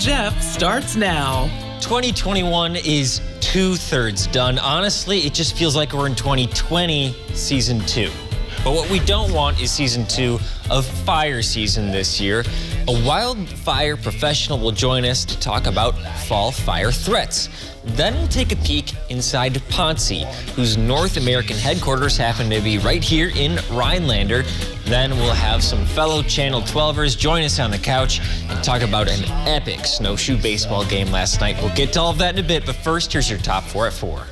Jeff starts now. 2021 is 2/3 done. Honestly, it just feels like we're in 2020 season 2. But what we don't want is season 2 of fire season this year. A wildfire professional will join us to talk about fall fire threats. Then we'll take a peek inside Ponce, whose North American headquarters happen to be right here in Rhinelander. Then we'll have some fellow Channel 12ers join us on the couch and talk about an epic snowshoe baseball game last night. We'll get to all of that in a bit, but first, here's your top 4 at 4.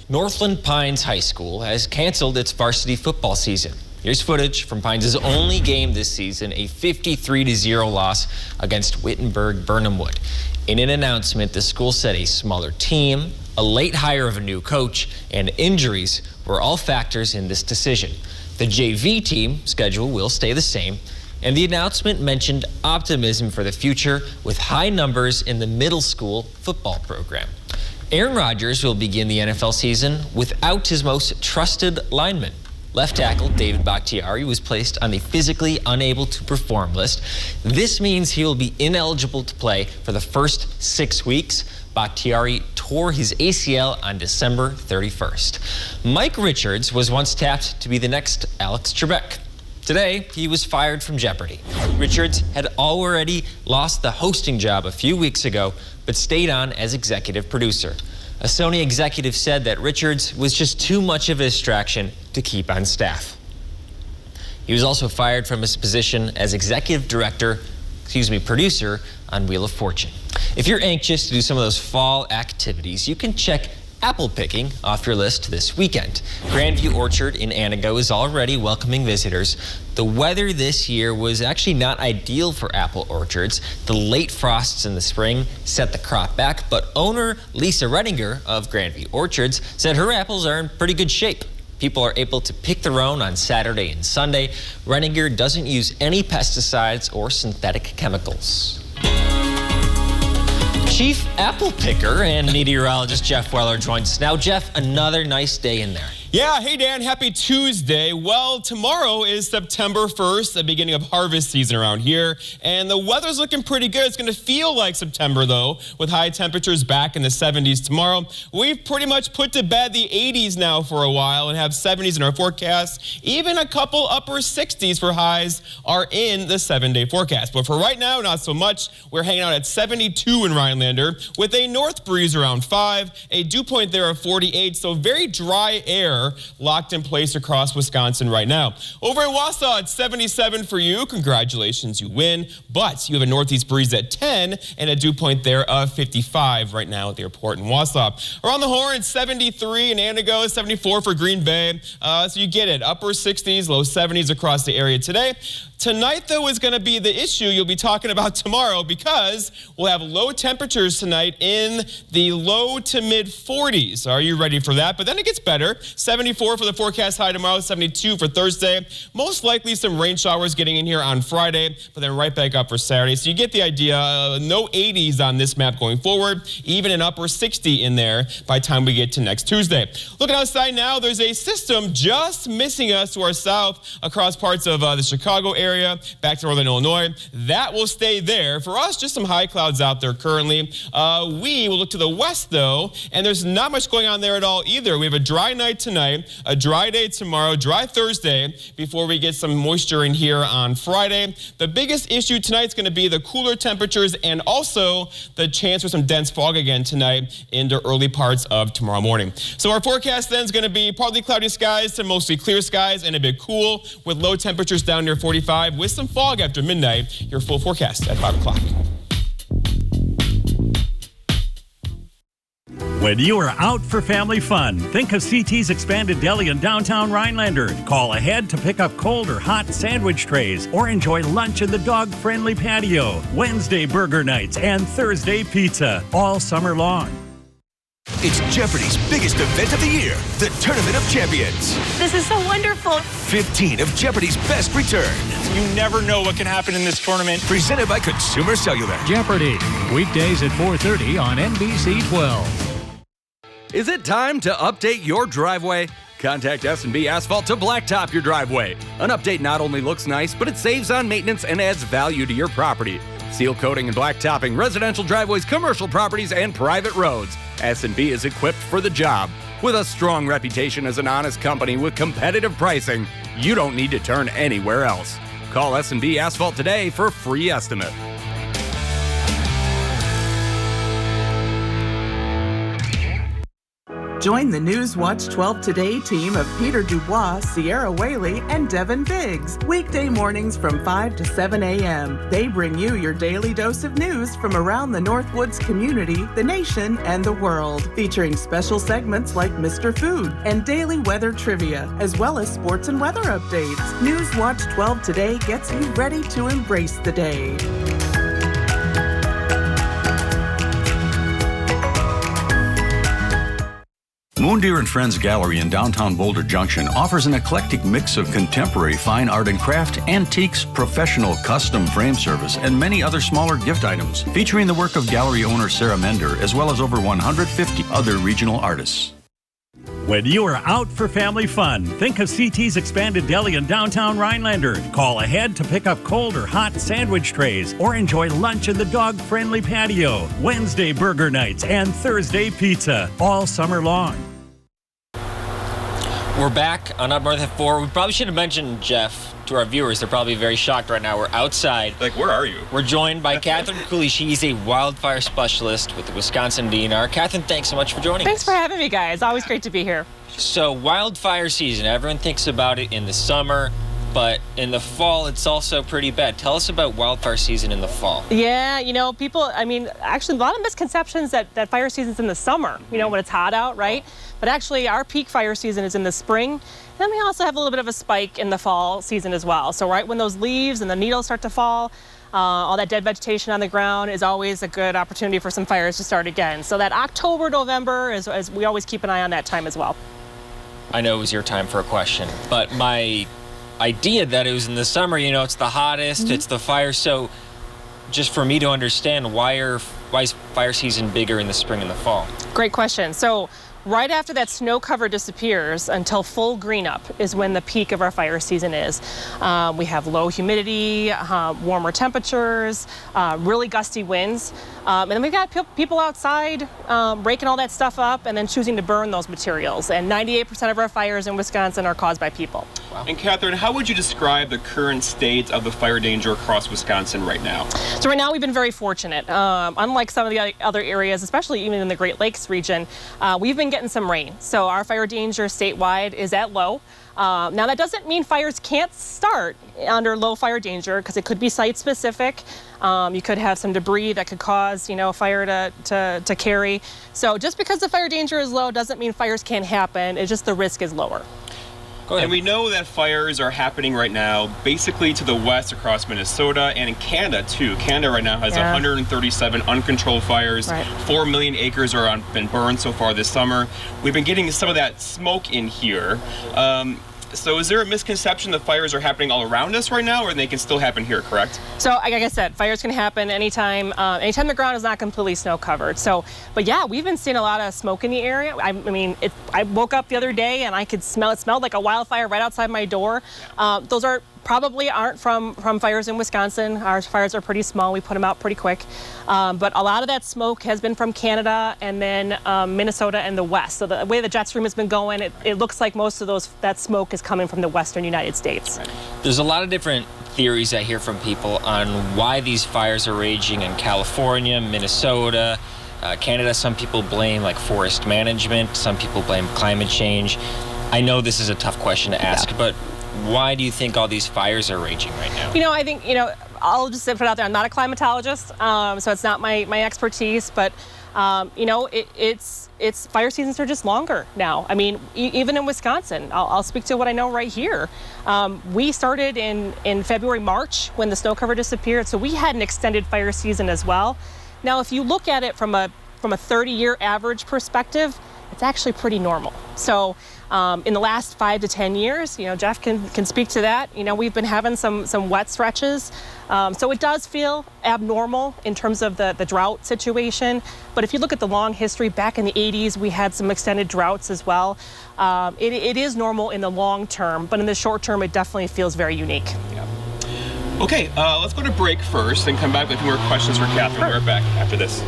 Northland Pines High School has canceled its varsity football season. Here's footage from Pines' only game this season, a 53-0 loss against Wittenberg-Burnhamwood. In an announcement, the school said a smaller team, a late hire of a new coach, and injuries were all factors in this decision. The JV team schedule will stay the same, and the announcement mentioned optimism for the future with high numbers in the middle school football program. Aaron Rodgers will begin the NFL season without his most trusted lineman. Left tackle David Bakhtiari was placed on the physically unable to perform list. This means he will be ineligible to play for the first 6 weeks. Bakhtiari tore his ACL on December 31st. Mike Richards was once tapped to be the next Alex Trebek. Today, he was fired from Jeopardy! Richards had already lost the hosting job a few weeks ago, but stayed on as executive producer. A Sony executive said that Richards was just too much of a distraction to keep on staff. He was also fired from his position as producer on Wheel of Fortune. If you're anxious to do some of those fall activities, you can check apple picking off your list this weekend. Grandview Orchard in Antigo is already welcoming visitors. The weather this year was actually not ideal for apple orchards. The late frosts in the spring set the crop back, but owner Lisa Redinger of Grandview Orchards said her apples are in pretty good shape. People are able to pick their own on Saturday and Sunday. Redinger doesn't use any pesticides or synthetic chemicals. Chief apple picker and meteorologist Jeff Weller joins us now. Jeff, another nice day in there. Yeah, hey Dan, happy Tuesday. Well, tomorrow is September 1st, the beginning of harvest season around here, and the weather's looking pretty good. It's going to feel like September, though, with high temperatures back in the 70s tomorrow. We've pretty much put to bed the 80s now for a while and have 70s in our forecast. Even a couple upper 60s for highs are in the 7-day forecast. But for right now, not so much. We're hanging out at 72 in Rhinelander with a north breeze around 5, a dew point there of 48, so very dry air locked in place across Wisconsin right now. Over in Wausau, it's 77 for you. Congratulations, you win. But you have a northeast breeze at 10 and a dew point there of 55 right now at the airport in Wausau. Around the Horn, it's 73 in Antigo, 74 for Green Bay. So you get it. Upper 60s, low 70s across the area today. Tonight, though, is going to be the issue you'll be talking about tomorrow because we'll have low temperatures tonight in the low to mid 40s. Are you ready for that? But then it gets better. 74 for the forecast high tomorrow, 72 for Thursday. Most likely some rain showers getting in here on Friday, but then right back up for Saturday. So you get the idea. No 80s on this map going forward, even an upper 60 in there by the time we get to next Tuesday. Looking outside now, there's a system just missing us to our south across parts of the Chicago area, back to northern Illinois. That will stay there. For us, just some high clouds out there currently. We will look to the west, though, and there's not much going on there at all either. We have a dry night tonight, a dry day tomorrow, dry Thursday, before we get some moisture in here on Friday. The biggest issue tonight is going to be the cooler temperatures and also the chance for some dense fog again tonight into early parts of tomorrow morning. So our forecast then is going to be partly cloudy skies to mostly clear skies and a bit cool with low temperatures down near 45 with some fog after midnight. Your full forecast at 5 o'clock. When you are out for family fun, think of CT's expanded deli in downtown Rhinelander. Call ahead to pick up cold or hot sandwich trays or enjoy lunch in the dog-friendly patio. Wednesday burger nights and Thursday pizza all summer long. It's Jeopardy's biggest event of the year, the Tournament of Champions. This is so wonderful. 15 of Jeopardy's best return. You never know what can happen in this tournament. Presented by Consumer Cellular. Jeopardy! Weekdays at 4:30 on NBC 12. Is it time to update your driveway? Contact S&B Asphalt to blacktop your driveway. An update not only looks nice, but it saves on maintenance and adds value to your property. Seal coating and blacktopping residential driveways, commercial properties, and private roads. S&B is equipped for the job. With a strong reputation as an honest company with competitive pricing, you don't need to turn anywhere else. Call S&B Asphalt today for a free estimate. Join the Newswatch 12 Today team of Peter Dubois, Sierra Whaley, and Devin Biggs. Weekday mornings from 5 to 7 a.m. They bring you your daily dose of news from around the Northwoods community, the nation, and the world. Featuring special segments like Mr. Food and daily weather trivia, as well as sports and weather updates. Newswatch 12 Today gets you ready to embrace the day. Moondeer and Friends Gallery in downtown Boulder Junction offers an eclectic mix of contemporary fine art and craft, antiques, professional custom frame service, and many other smaller gift items, featuring the work of gallery owner Sarah Mender, as well as over 150 other regional artists. When you are out for family fun, think of CT's expanded deli in downtown Rhinelander. Call ahead to pick up cold or hot sandwich trays or enjoy lunch in the dog-friendly patio. Wednesday burger nights and Thursday pizza all summer long. We're back on Up North at 4. We probably should have mentioned, Jeff, to our viewers. They're probably very shocked right now. We're outside. Like, where are you? We're joined by Catherine Cooley. She's a wildfire specialist with the Wisconsin Dnr. Catherine, thanks so much for joining us. Thanks for having me, guys. Always great to be here. So, wildfire season, everyone thinks about it in the summer, but in the fall, it's also pretty bad. Tell us about wildfire season in the fall. Yeah, you know, people, actually, a lot of misconceptions that fire season's in the summer, you know, when it's hot out, right? But actually, our peak fire season is in the spring. And then we also have a little bit of a spike in the fall season as well. So right when those leaves and the needles start to fall, all that dead vegetation on the ground is always a good opportunity for some fires to start again. So that October, November, is we always keep an eye on that time as well. I know it was your time for a question, but my idea that it was in the summer, you know, it's the hottest, it's the fire. So just for me to understand, why is fire season bigger in the spring and the fall? Great question. So right after that snow cover disappears until full green up is when the peak of our fire season is. We have low humidity, warmer temperatures, really gusty winds. And then we've got people outside raking all that stuff up and then choosing to burn those materials. And 98% of our fires in Wisconsin are caused by people. Wow. And Catherine, how would you describe the current state of the fire danger across Wisconsin right now? So right now we've been very fortunate. Unlike some of the other areas, especially even in the Great Lakes region, we've been getting some rain. So our fire danger statewide is at low. Now that doesn't mean fires can't start under low fire danger, because it could be site specific. You could have some debris that could cause, you know, fire to carry. So just because the fire danger is low doesn't mean fires can't happen. It's just the risk is lower. Go ahead. And we know that fires are happening right now basically to the west across Minnesota and in Canada too. Canada right now has 137 uncontrolled fires. Right. 4 million acres been burned so far this summer. We've been getting some of that smoke in here. So is there a misconception that fires are happening all around us right now, or they can still happen here, correct? So like I said, fires can happen anytime the ground is not completely snow covered. So, but yeah, we've been seeing a lot of smoke in the area. I woke up the other day and I could smell, it smelled like a wildfire right outside my door. Those probably aren't from fires in Wisconsin. Our fires are pretty small. We put them out pretty quick. But a lot of that smoke has been from Canada and then Minnesota and the west. So the way the jet stream has been going, it looks like most of that smoke is coming from the western United States. There's a lot of different theories I hear from people on why these fires are raging in California, Minnesota, Canada. Some people blame like forest management. Some people blame climate change. I know this is a tough question to ask, but why do you think all these fires are raging right now? You know, I think, I'll just put it out there. I'm not a climatologist, so it's not my expertise, but, it's fire seasons are just longer now. I mean, even in Wisconsin, I'll speak to what I know right here. We started in February, March when the snow cover disappeared, so we had an extended fire season as well. Now, if you look at it from a 30-year average perspective, it's actually pretty normal. So In the last 5 to 10 years, Jeff can speak to that. We've been having some wet stretches. So it does feel abnormal in terms of the drought situation. But if you look at the long history, back in the 80s, we had some extended droughts as well. It is normal in the long term, but in the short term, it definitely feels very unique. Yeah. Okay, let's go to break first and come back with more questions for Catherine. Sure. We're back after this.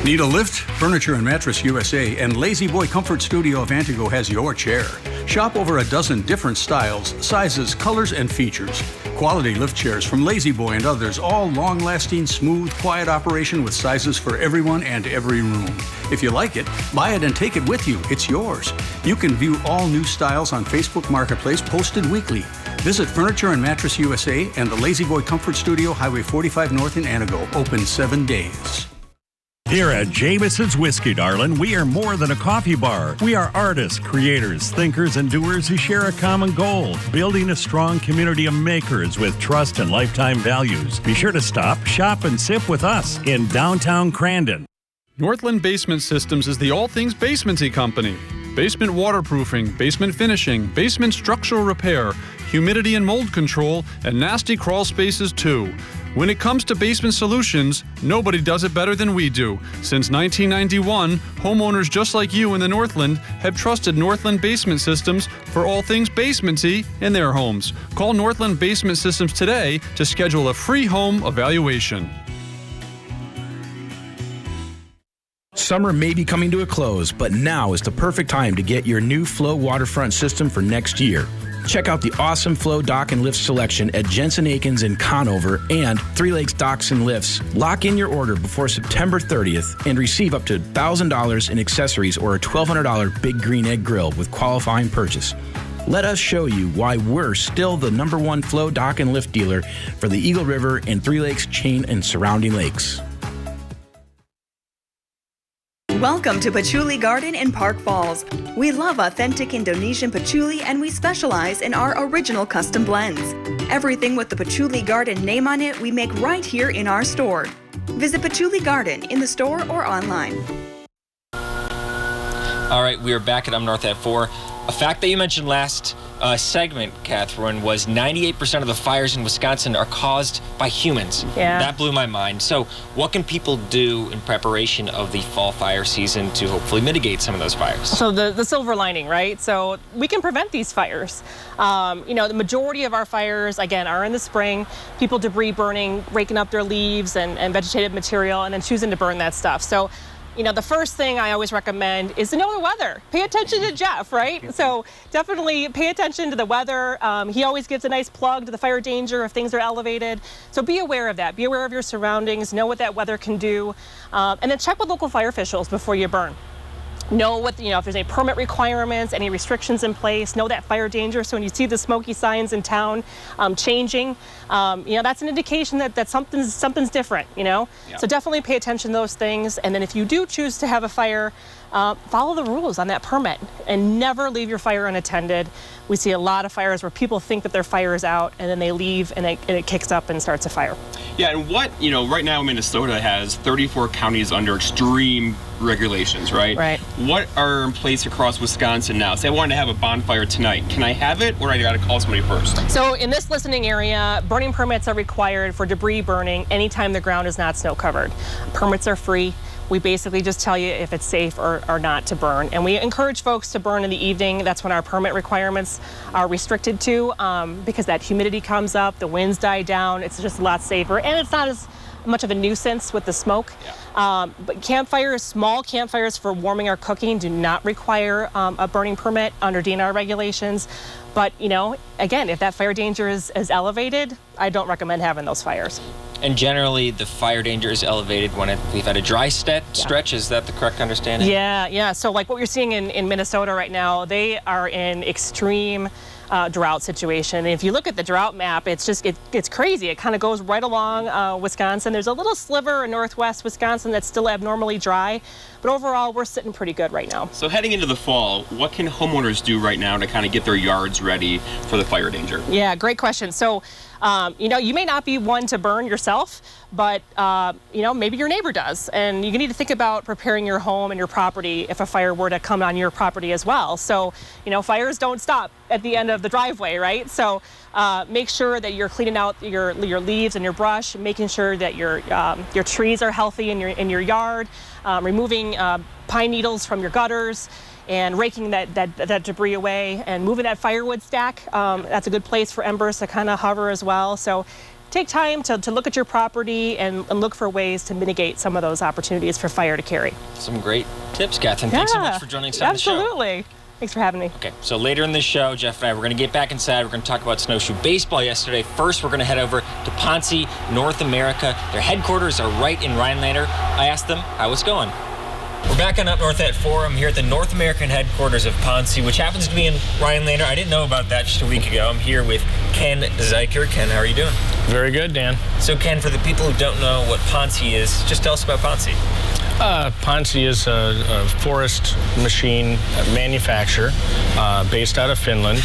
Need a lift? Furniture and Mattress USA and Lazy Boy Comfort Studio of Antigo has your chair. Shop over a dozen different styles, sizes, colors, and features. Quality lift chairs from Lazy Boy and others, all long-lasting, smooth, quiet operation with sizes for everyone and every room. If you like it, buy it and take it with you. It's yours. You can view all new styles on Facebook Marketplace, posted weekly. Visit Furniture and Mattress USA and the Lazy Boy Comfort Studio, Highway 45 North in Antigo, open 7 days. Here at Jameson's Whiskey, darling, we are more than a coffee bar. We are artists, creators, thinkers, and doers who share a common goal, building a strong community of makers with trust and lifetime values. Be sure to stop, shop, and sip with us in downtown Crandon. Northland Basement Systems is the all things basementy company. Basement waterproofing, basement finishing, basement structural repair, humidity and mold control, and nasty crawl spaces too. When it comes to basement solutions, nobody does it better than we do. Since 1991, homeowners just like you in the Northland have trusted Northland Basement Systems for all things basementy in their homes. Call Northland Basement Systems today to schedule a free home evaluation. Summer may be coming to a close, but now is the perfect time to get your new Flow waterfront system for next year. Check out the awesome Flow dock and lift selection at Jensen Akins in Conover and Three Lakes Docks and Lifts. Lock in your order before September 30th and receive up to $1,000 in accessories or a $1,200 Big Green Egg Grill with qualifying purchase. Let us show you why we're still the #1 Flow dock and lift dealer for the Eagle River and Three Lakes chain and surrounding lakes. Welcome to Patchouli Garden in Park Falls. We love authentic Indonesian patchouli and we specialize in our original custom blends. Everything with the Patchouli Garden name on it we make right here in our store. Visit Patchouli Garden in the store or online. All right, we are back at North at 4. A fact that you mentioned last segment, Catherine, was 98% of the fires in Wisconsin are caused by humans. Yeah. That blew my mind. So what can people do in preparation of the fall fire season to hopefully mitigate some of those fires? So the silver lining, right? So we can prevent these fires. The majority of our fires, again, are in the spring. People debris burning, raking up their leaves and vegetative material and then choosing to burn that stuff. So the first thing I always recommend is to know the weather. Pay attention to Jeff, right? So definitely pay attention to the weather. He always gives a nice plug to the fire danger if things are elevated. So be aware of that. Be aware of your surroundings. Know what that weather can do. And then check with local fire officials before you burn. Know what, if there's any permit requirements, any restrictions in place, know that fire danger. So when you see the smoky signs in town changing, that's an indication that something's different, Yeah. So definitely pay attention to those things. And then if you do choose to have a fire, follow the rules on that permit and never leave your fire unattended. We see a lot of fires where people think that their fire is out and then they leave and it kicks up and starts a fire. Yeah, and right now Minnesota has 34 counties under extreme regulations, right? Right. What are in place across Wisconsin now? Say I wanted to have a bonfire tonight. Can I have it or I got to call somebody first? So in this listening area, burning permits are required for debris burning anytime the ground is not snow covered. Permits are free. We basically just tell you if it's safe or not to burn. And we encourage folks to burn in the evening. That's when our permit requirements are restricted to because that humidity comes up, the winds die down. It's just a lot safer. And it's not as much of a nuisance with the smoke. Yeah. But campfires, small campfires for warming or cooking do not require a burning permit under DNR regulations. But, again, if that fire danger is elevated, I don't recommend having those fires. And generally, the fire danger is elevated when we've had a dry stretch. Is that the correct understanding? Yeah. So like what you're seeing in Minnesota right now, they are in extreme drought situation. And if you look at the drought map, it's crazy. It kind of goes right along Wisconsin. There's a little sliver in northwest Wisconsin that's still abnormally dry. But overall, we're sitting pretty good right now. So heading into the fall, what can homeowners do right now to kind of get their yards ready for the fire danger? Yeah, great question. So You may not be one to burn yourself, but maybe your neighbor does, and you need to think about preparing your home and your property if a fire were to come on your property as well. So, fires don't stop at the end of the driveway, right? So make sure that you're cleaning out your leaves and your brush, making sure that your trees are healthy in your yard, removing pine needles from your gutters, and raking that debris away, and moving that firewood stack. That's a good place for embers to kind of hover as well. So take time to look at your property and look for ways to mitigate some of those opportunities for fire to carry. Some great tips, Catherine. Thanks so much for joining us on the show. Absolutely. Thanks for having me. Okay, so later in the show, Jeff and I, we're going to get back inside. We're going to talk about snowshoe baseball yesterday. First, we're going to head over to Ponce, North America. Their headquarters are right in Rhinelander. I asked them how it's going. We're back on Up North at 4. I'm here at the North American headquarters of Ponce, which happens to be in Rhinelander. I didn't know about that just a week ago. I'm here with Ken Zeiker. Ken, how are you doing? Very good, Dan. So, Ken, for the people who don't know what Ponce is, just tell us about Ponce. Ponce is a forest machine manufacturer based out of Finland.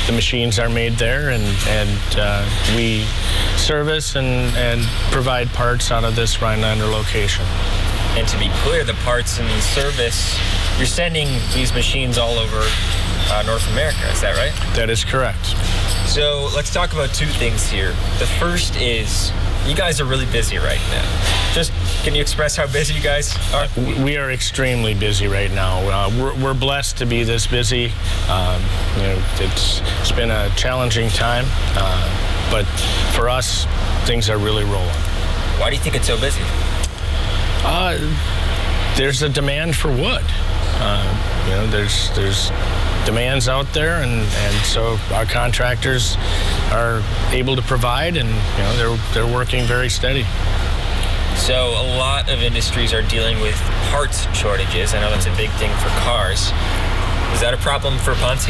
The machines are made there, and we service and provide parts out of this Rhinelander location. And to be clear, the parts and service, you're sending these machines all over North America, is that right? That is correct. So let's talk about two things here. The first is, you guys are really busy right now. Just, can you express how busy you guys are? We are extremely busy right now. We're blessed to be this busy. It's been a challenging time, but for us, things are really rolling. Why do you think it's so busy? There's a demand for wood. There's demands out there, and so our contractors are able to provide, and they're working very steady. So a lot of industries are dealing with parts shortages. I know that's a big thing for cars. Is that a problem for Ponce?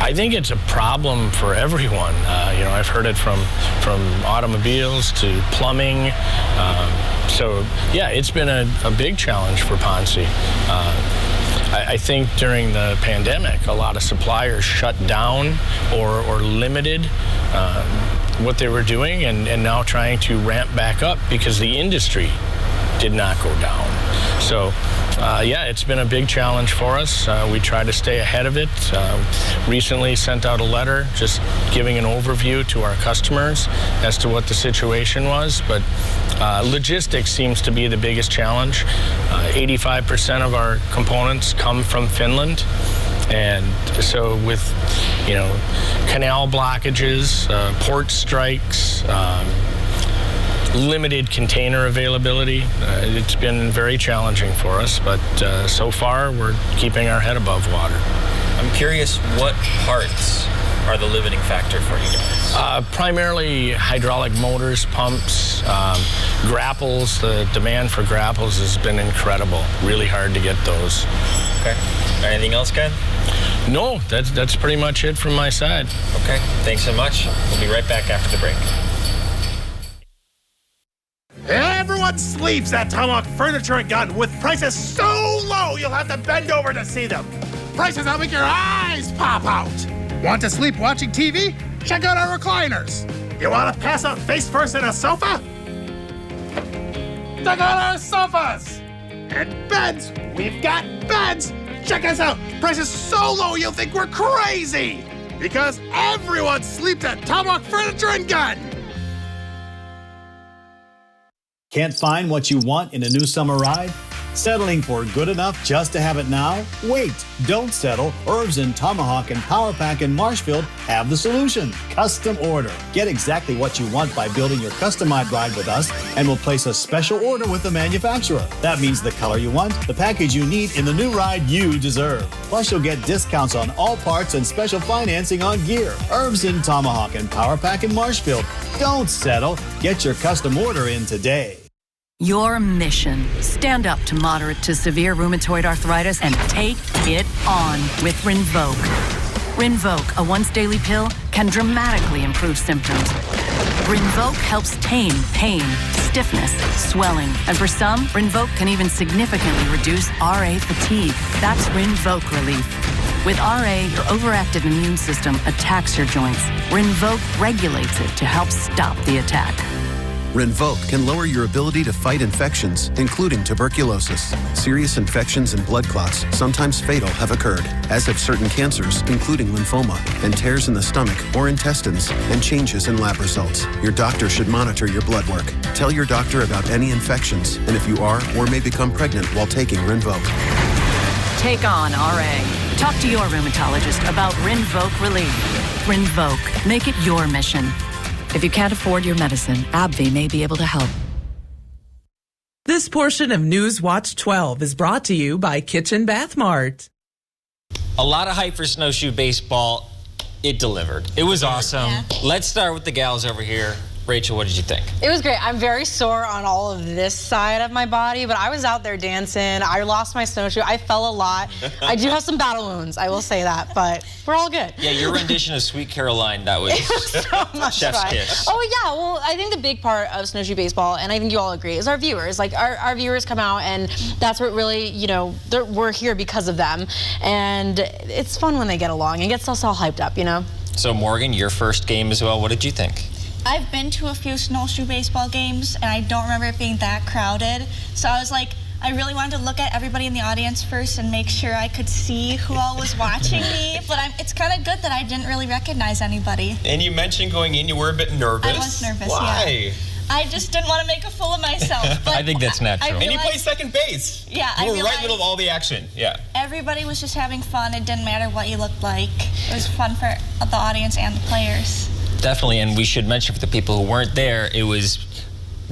I think it's a problem for everyone. I've heard it from automobiles to plumbing. So yeah, it's been a big challenge for Ponce. I think during the pandemic, a lot of suppliers shut down or limited what they were doing, and now trying to ramp back up because the industry did not go down. So it's been a big challenge for us. We try to stay ahead of it. Recently sent out a letter just giving an overview to our customers as to what the situation was, but logistics seems to be the biggest challenge. 85% of our components come from Finland. And so with, canal blockages, port strikes, limited container availability, it's been very challenging for us, but so far we're keeping our head above water. I'm curious, what parts are the limiting factor for you guys? Primarily hydraulic motors, pumps, grapples. The demand for grapples has been incredible. Really hard to get those. Okay. Anything else, Ken? No, that's pretty much it from my side. Okay, thanks so much. We'll be right back after the break. Everyone sleeps at Tomahawk Furniture and Gun with prices so low you'll have to bend over to see them. Prices that'll make your eyes pop out. Want to sleep watching TV? Check out our recliners. You want to pass out face first in a sofa? Check out our sofas. And beds. We've got beds. Check us out. Prices so low you'll think we're crazy. Because everyone sleeps at Tomahawk Furniture and Gun. Can't find what you want in a new summer ride? Settling for good enough just to have it now? Wait, don't settle. Herbs in Tomahawk and Power Pack in Marshfield have the solution. Custom order. Get exactly what you want by building your customized ride with us, and we'll place a special order with the manufacturer. That means the color you want, the package you need in the new ride you deserve. Plus, you'll get discounts on all parts and special financing on gear. Herbs in Tomahawk and Power Pack in Marshfield. Don't settle. Get your custom order in today. Your mission, stand up to moderate to severe rheumatoid arthritis and take it on with Rinvoq. Rinvoq, a once daily pill, can dramatically improve symptoms. Rinvoq helps tame pain, stiffness, swelling, and for some, Rinvoq can even significantly reduce RA fatigue. That's Rinvoq relief. With RA, your overactive immune system attacks your joints. Rinvoq regulates it to help stop the attack. Rinvoq can lower your ability to fight infections, including tuberculosis. Serious infections and blood clots, sometimes fatal, have occurred, as have certain cancers, including lymphoma, and tears in the stomach or intestines, and changes in lab results. Your doctor should monitor your blood work. Tell your doctor about any infections, and if you are or may become pregnant while taking Rinvoq. Take on RA. Talk to your rheumatologist about Rinvoq Relief. Rinvoq. Make it your mission. If you can't afford your medicine, AbbVie may be able to help. This portion of News Watch 12 is brought to you by Kitchen Bath Mart. A lot of hype for snowshoe baseball. It delivered. It was awesome. Yeah. Let's start with the gals over here. Rachel, what did you think? It was great. I'm very sore on all of this side of my body, but I was out there dancing. I lost my snowshoe. I fell a lot. I do have some battle wounds, I will say that, but we're all good. Yeah, your rendition of Sweet Caroline, that was, so much chef's fun. kiss. Oh, yeah. Well, I think the big part of snowshoe baseball, and I think you all agree, is our viewers. Like, our viewers come out, and that's what really, you know, we're here because of them. And it's fun when they get along. It gets us all hyped up, you know? So, Morgan, your first game as well. What did you think? I've been to a few snowshoe baseball games, and I don't remember it being that crowded. So I was like, I really wanted to look at everybody in the audience first and make sure I could see who all was watching me. But it's kind of good that I didn't really recognize anybody. And you mentioned going in, you were a bit nervous. I was nervous, Why? yeah. I just didn't want to make a fool of myself. But I think that's natural. And you played second base. Yeah, You were right in the middle of all the action. Yeah. Everybody was just having fun. It didn't matter what you looked like. It was fun for the audience and the players. Definitely, and we should mention for the people who weren't there, it was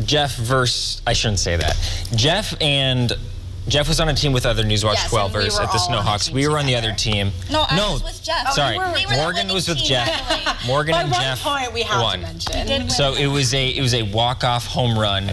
Jeff versus, I shouldn't say that. Jeff was on a team with other Newswatch 12ers at the Snowhawks. We were on the other team. No, I was with Jeff. Sorry, we were Morgan was with Jeff. Morgan and Jeff By one point, we have to mention. So it was a walk-off home run.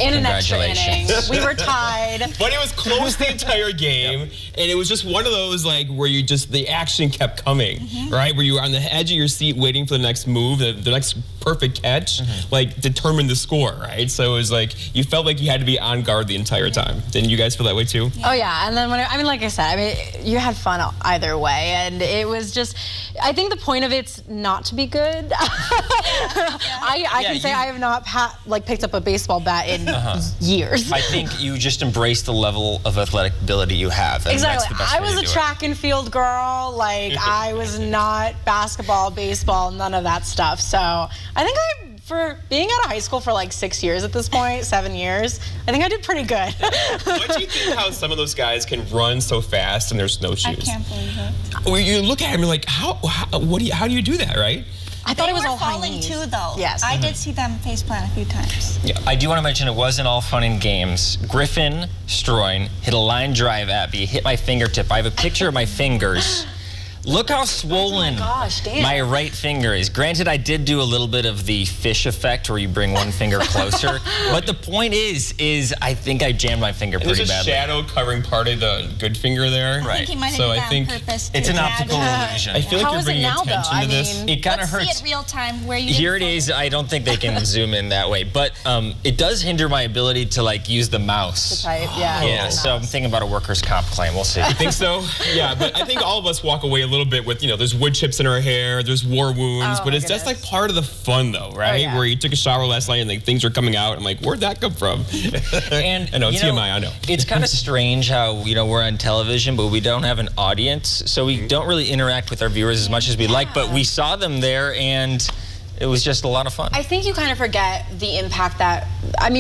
In an extra inning. Congratulations. We were tied. But it was close the entire game, and it was just one of those like where you just the action kept coming, right? Where you were on the edge of your seat waiting for the next move, the next perfect catch, like determined the score, right? So it was like you felt like you had to be on guard the entire time. Didn't you guys feel that way too? Oh yeah, and then like I said, you had fun either way, and it was just. I think the point of it's not to be good. I can say I have not picked up a baseball bat in years. I think you just embrace the level of athletic ability you have. And exactly. That's the best I way was to a do track and field girl. Like I was not basketball, baseball, none of that stuff. So I think for being out of high school for like 6 years at this point, 7 years, I think I did pretty good. What do you think how some of those guys can run so fast in their snowshoes? I can't believe it. Well, you look at them, you're like, how do you do that, right? I thought it was all falling too, though. Yes. I did see them faceplant a few times. Yeah, I do want to mention it wasn't all fun and games. Griffin Stroin hit a line drive at me, hit my fingertip. I have a picture of my fingers. Look how swollen my right finger is. Granted, I did do a little bit of the fish effect where you bring one finger closer. But the point is I think I jammed my finger pretty badly. There's a shadow covering part of the good finger there. I think he might have done that on purpose. It's an optical illusion. I feel like you're bringing attention to this. It kind of hurts. Let's see it real time where you Here it is. I don't think they can zoom in that way. But it does hinder my ability to use the mouse. To type, yeah. Yeah, so I'm thinking about a workers' comp claim. We'll see. You think so? Yeah, but I think all of us walk away a little bit with, there's wood chips in our hair, there's war wounds, but it's just like part of the fun though, right? Oh, yeah. Where you took a shower last night and things are coming out. I'm like, where'd that come from? And I know, TMI, I know. It's kind of strange how, we're on television, but we don't have an audience. So we don't really interact with our viewers as much as we'd like, but we saw them there and it was just a lot of fun. I think you kind of forget the impact that,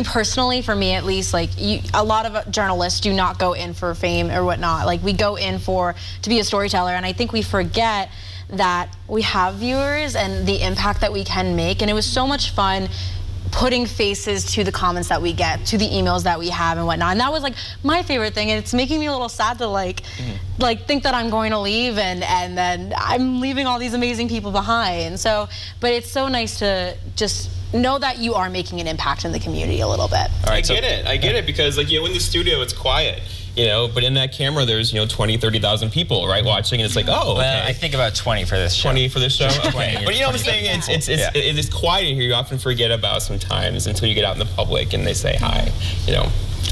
personally, for me at least, a lot of journalists do not go in for fame or whatnot. We go in to be a storyteller, and I think we forget that we have viewers and the impact that we can make, and it was so much fun putting faces to the comments that we get, to the emails that we have and whatnot. And that was my favorite thing, and it's making me a little sad to think that I'm going to leave and then I'm leaving all these amazing people behind. So, but it's so nice to just know that you are making an impact in the community a little bit. All right, I get it because in the studio it's quiet. But in that camera, there's 20, 30,000 people, right, watching, and it's Well, okay. I think about 20 for this show. 20 for this show? Okay. But what I'm saying, it's quiet in here. You often forget about sometimes until you get out in the public and they say hi,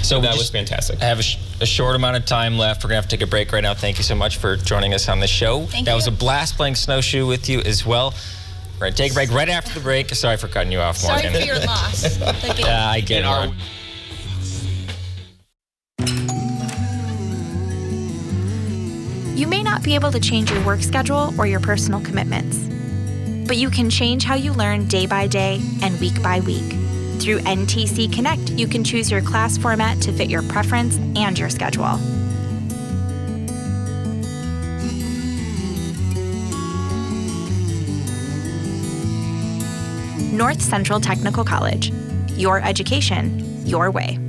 So that was fantastic. I have a short amount of time left. We're going to have to take a break right now. Thank you so much for joining us on the show. Thank that you. was a blast playing snowshoe with you as well. We're going to take a break right after the break. Sorry for cutting you off, Morgan. Sorry for your loss. Yeah, I get it. You may not be able to change your work schedule or your personal commitments, but you can change how you learn day by day and week by week. Through NTC Connect, you can choose your class format to fit your preference and your schedule. North Central Technical College. Your education, your way.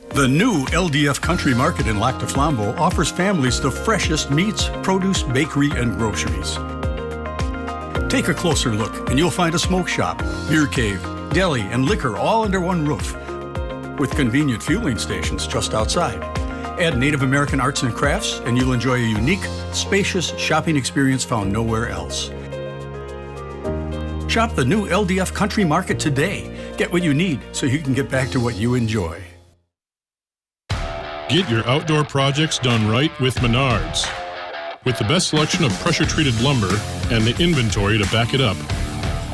The new LDF Country Market in Lac du Flambeau offers families the freshest meats, produce, bakery, and groceries. Take a closer look and you'll find a smoke shop, beer cave, deli, and liquor all under one roof, with convenient fueling stations just outside. Add Native American arts and crafts and you'll enjoy a unique, spacious shopping experience found nowhere else. Shop the new LDF Country Market today. Get what you need so you can get back to what you enjoy. Get your outdoor projects done right with Menards. With the best selection of pressure-treated lumber and the inventory to back it up,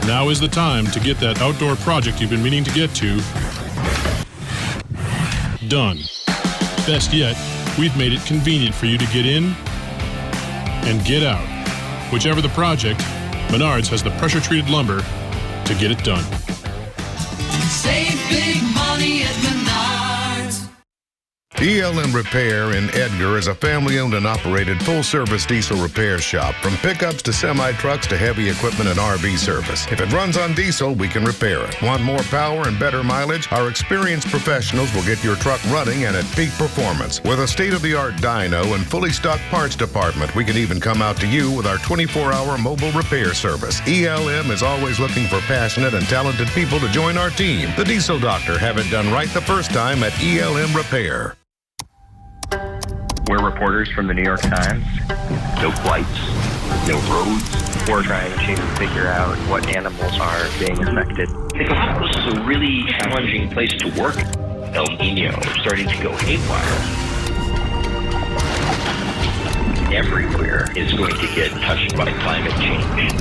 now is the time to get that outdoor project you've been meaning to get to done. Best yet, we've made it convenient for you to get in and get out. Whichever the project, Menards has the pressure-treated lumber to get it done. Save big money at Menards. Elm Repair in Edgar is a family-owned and operated full-service diesel repair shop. From pickups to semi-trucks to heavy equipment and RV service. If it runs on diesel, we can repair it. Want more power and better mileage? Our experienced professionals will get your truck running and at peak performance. With a state-of-the-art dyno and fully stocked parts department, we can even come out to you with our 24-hour mobile repair service. ELM is always looking for passionate and talented people to join our team. The Diesel Doctor have it done right the first time at ELM Repair. We're reporters from the New York Times. No flights, no roads. We're trying to figure out what animals are being affected. The Galapagos is a really challenging place to work. El Nino starting to go haywire. Everywhere is going to get touched by climate change.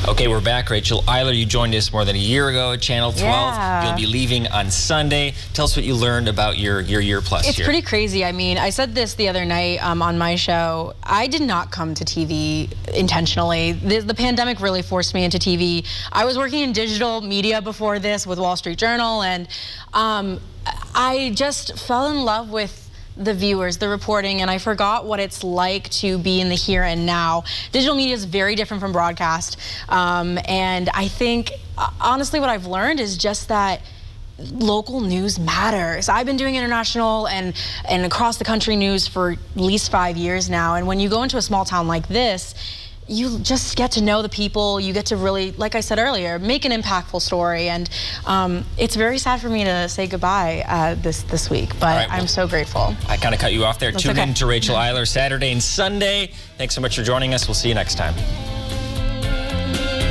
Okay, we're back. Rachel Eiler, you joined us more than a year ago at Channel 12. Yeah. You'll be leaving on Sunday. Tell us what you learned about your year plus It's here. pretty crazy. I mean, I said this the other night on my show. I did not come to TV intentionally. The pandemic really forced me into TV. I was working in digital media before this with Wall Street Journal, and I just fell in love with the viewers, the reporting, and I forgot what it's like to be in the here and now. Digital media is very different from broadcast, and I think, honestly, what I've learned is just that local news matters. I've been doing international and across the country news for at least 5 years now, and when you go into a small town like this, you just get to know the people. You get to really, like I said earlier, make an impactful story. And it's very sad for me to say goodbye this week, but right, well, I'm so grateful. I kind of cut you off there. That's Tune okay. in to Rachel Eiler Saturday and Sunday. Thanks so much for joining us. We'll see you next time.